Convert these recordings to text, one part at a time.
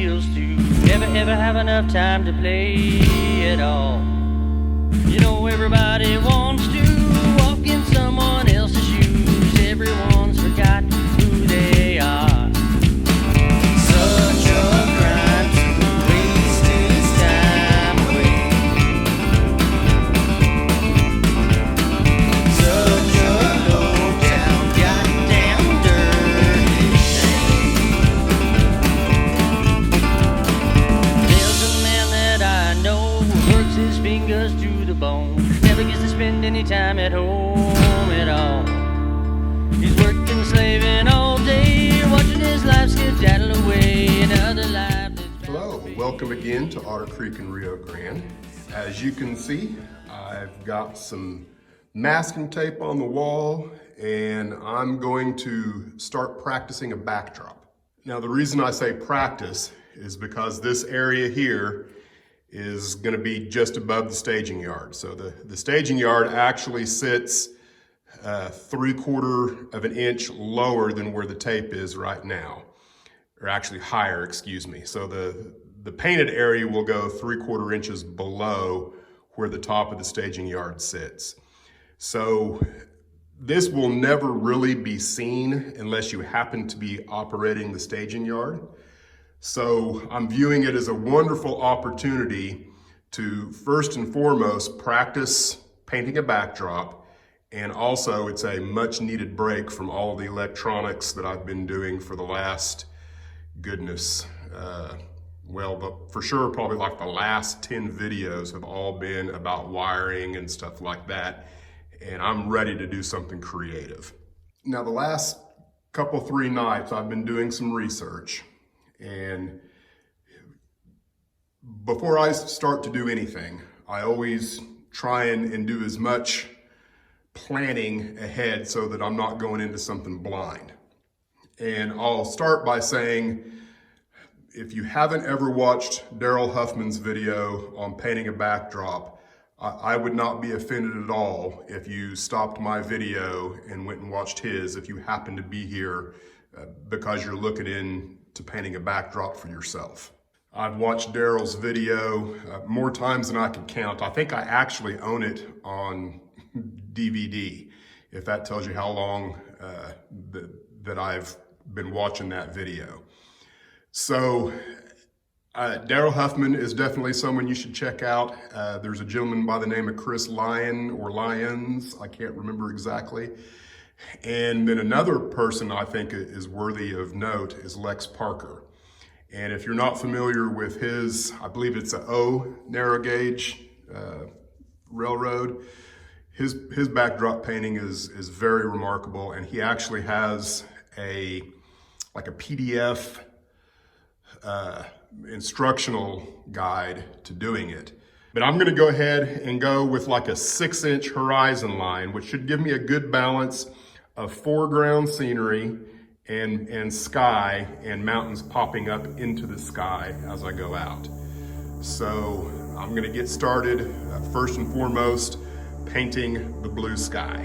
feels to ever have enough time to play at all. You know everybody wants to walk in someone else's shoes. Everyone's forgotten who they are. Such a crime to waste his time away. Such a low down, goddamn dirty thing. There's a man that I know who works his fingers to the bone. Never gets to spend any time at home at all. He's working, slaving all day, watching his life skedaddle away. Another life. Hello, welcome again to Otter Creek in Rio Grande. As you can see, I've got some masking tape on the wall and I'm going to start practicing a backdrop. Now the reason I say practice is because this area here is going to be just above the staging yard. So the staging yard actually sits 3/4 of an inch lower than where the tape is right now, or actually higher, excuse me. So the painted area will go 3/4 inches below where the top of the staging yard sits. So this will never really be seen unless you happen to be operating the staging yard. So I'm viewing it as a wonderful opportunity to first and foremost practice painting a backdrop, and also it's a much needed break from all of the electronics that I've been doing for the last, goodness, but for sure probably like the last 10 videos have all been about wiring and stuff like that, and I'm ready to do something creative. Now the last couple 3 nights I've been doing some research. And before I start to do anything, I always try and do as much planning ahead so that I'm not going into something blind. And I'll start by saying, if you haven't ever watched Darryl Huffman's video on painting a backdrop, I would not be offended at all if you stopped my video and went and watched his if you happen to be here because you're looking into painting a backdrop for yourself. I've watched Darryl's video more times than I can count. I think I actually own it on DVD, if that tells you how long that I've been watching that video. So Darryl Huffman is definitely someone you should check out. There's a gentleman by the name of Chris Lyon or Lyons, I can't remember exactly. And then another person I think is worthy of note is Lex Parker. And if you're not familiar with his, I believe it's a O narrow gauge railroad, his backdrop painting is very remarkable, and he actually has a PDF instructional guide to doing it. But I'm gonna go ahead and go with like a 6-inch horizon line, which should give me a good balance of foreground scenery and sky and mountains popping up into the sky as I go out. So I'm gonna get started first and foremost painting the blue sky.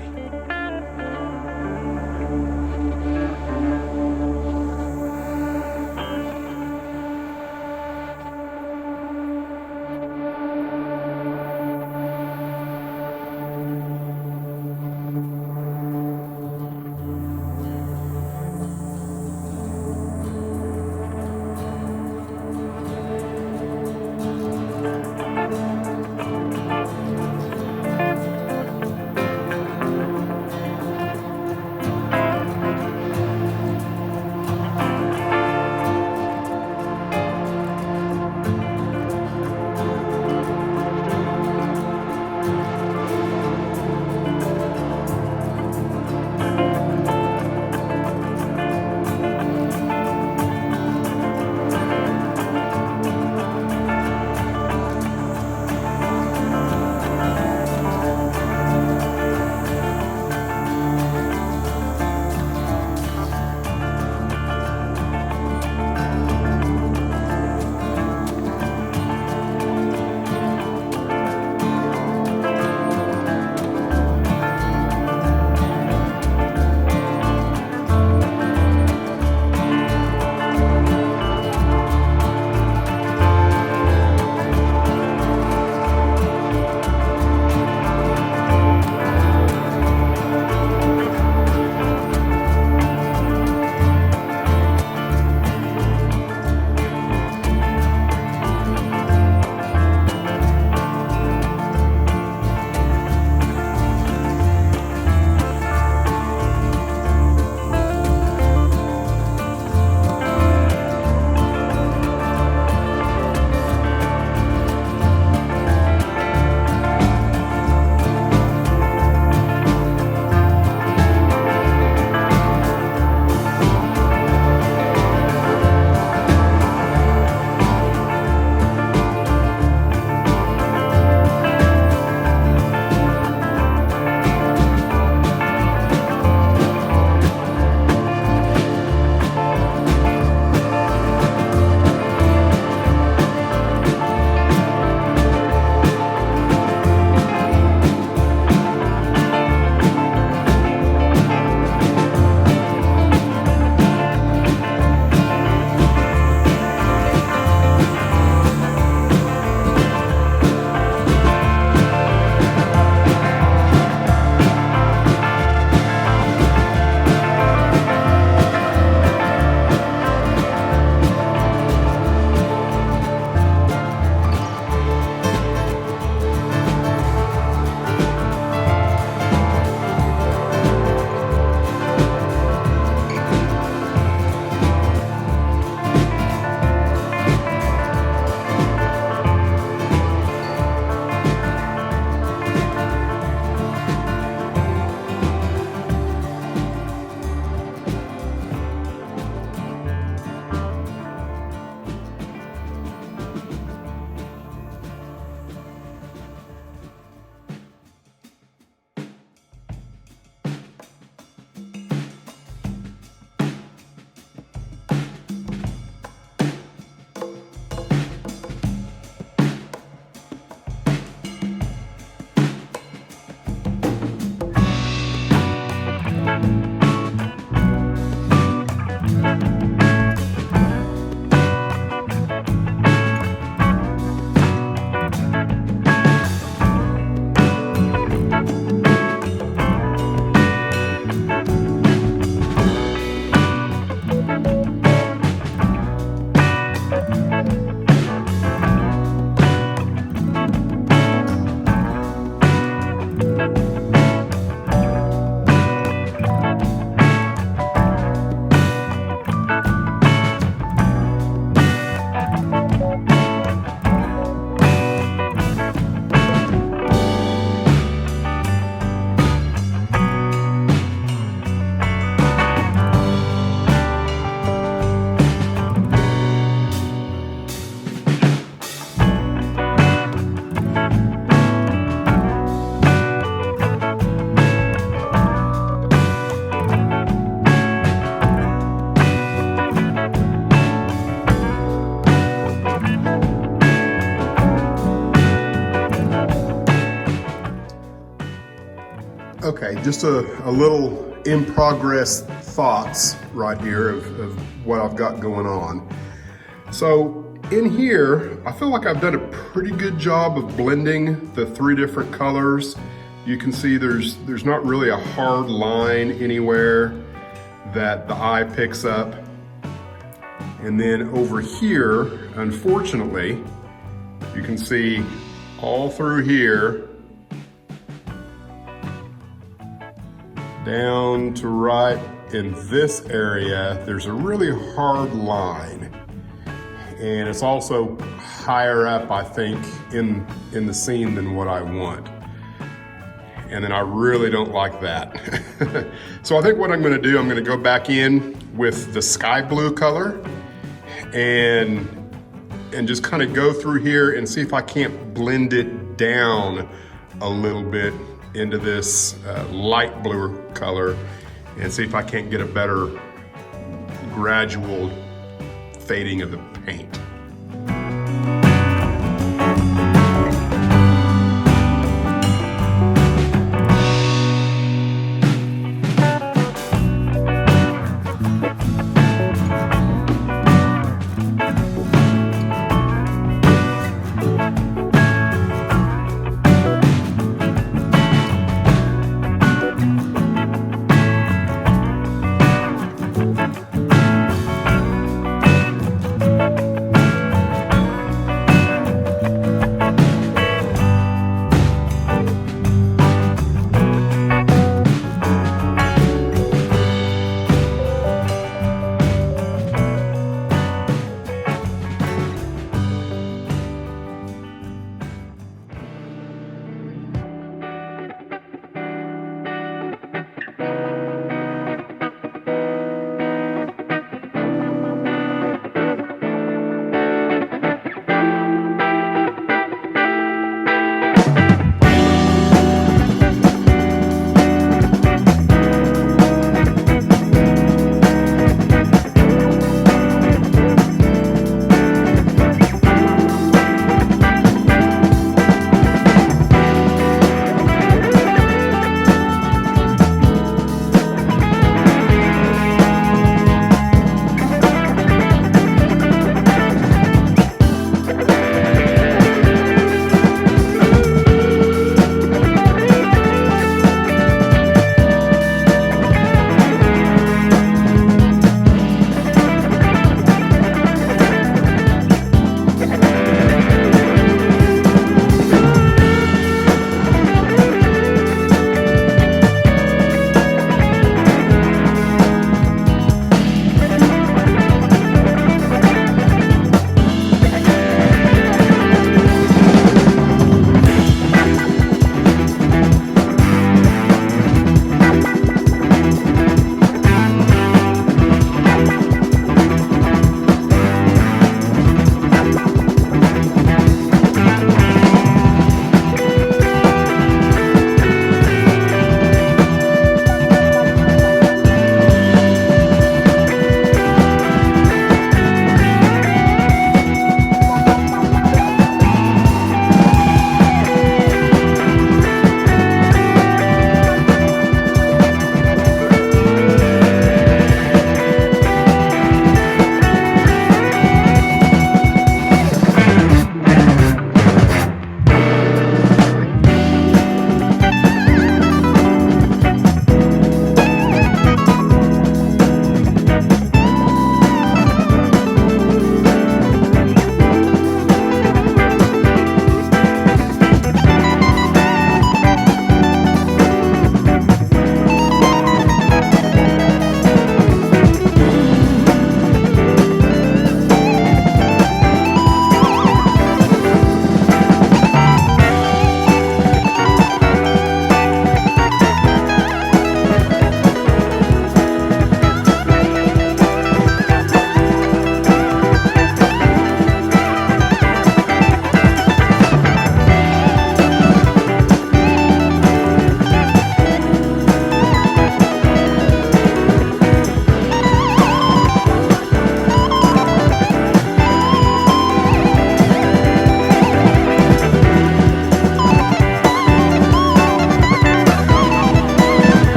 Okay, just a little in progress thoughts right here of what I've got going on. So in here, I feel like I've done a pretty good job of blending the three different colors. You can see there's not really a hard line anywhere that the eye picks up. And then over here, unfortunately, you can see all through here, down to right in this area, there's a really hard line. And it's also higher up, I think, in the scene than what I want. And then I really don't like that. So I think what I'm gonna do, I'm gonna go back in with the sky blue color and just kind of go through here and see if I can't blend it down a little bit into this light blue color and see if I can't get a better gradual fading of the paint.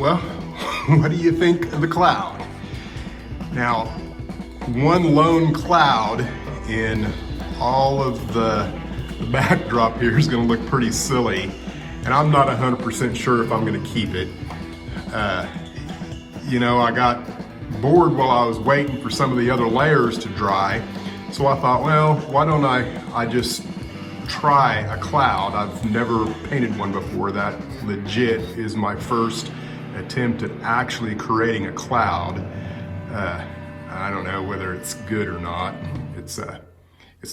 well, what do you think of the cloud? Now, one lone cloud in all of the backdrop here is gonna look pretty silly, and I'm not 100% sure if I'm gonna keep it. You know, I got bored while I was waiting for some of the other layers to dry, so I thought, well, why don't I just try a cloud. I've never painted one before. That legit is my first attempt at actually creating a cloud. I don't know whether it's good or not. It's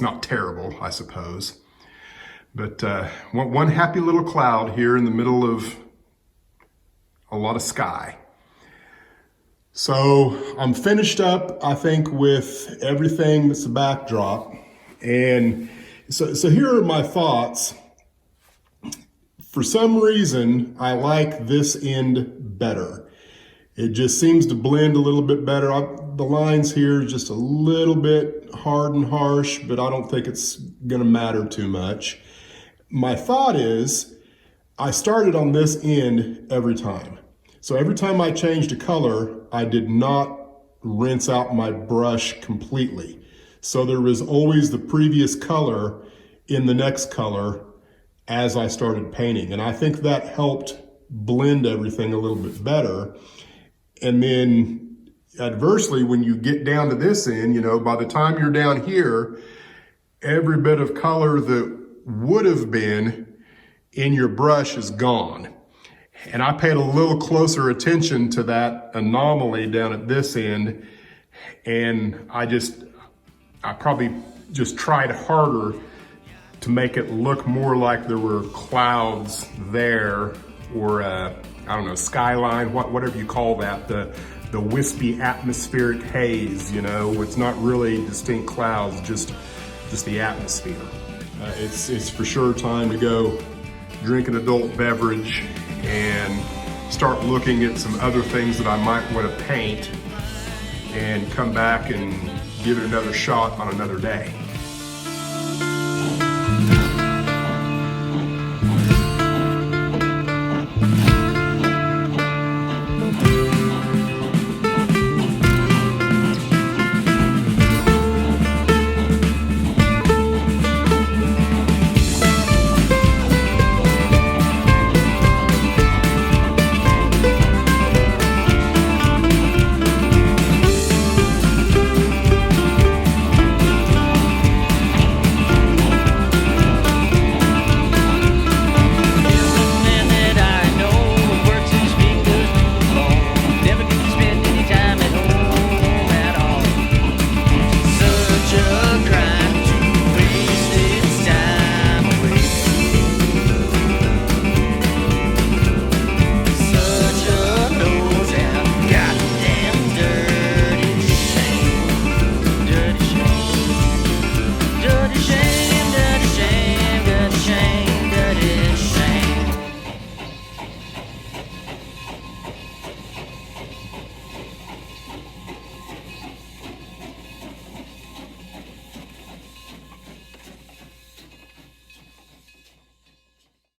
not terrible, I suppose. But one happy little cloud here in the middle of a lot of sky. So I'm finished up, I think, with everything that's the backdrop. And so here are my thoughts. For some reason, I like this end better. It just seems to blend a little bit better. The lines here are just a little bit hard and harsh, but I don't think it's gonna matter too much. My thought is, I started on this end every time. So every time I changed a color, I did not rinse out my brush completely. So there was always the previous color in the next color as I started painting. And I think that helped blend everything a little bit better. And then adversely, when you get down to this end, you know, by the time you're down here, every bit of color that would have been in your brush is gone. And I paid a little closer attention to that anomaly down at this end. And I probably just tried harder to make it look more like there were clouds there, or I don't know, skyline, whatever you call that, the wispy atmospheric haze, you know. It's not really distinct clouds, just the atmosphere. It's for sure time to go drink an adult beverage and start looking at some other things that I might want to paint, and come back and give it another shot on another day.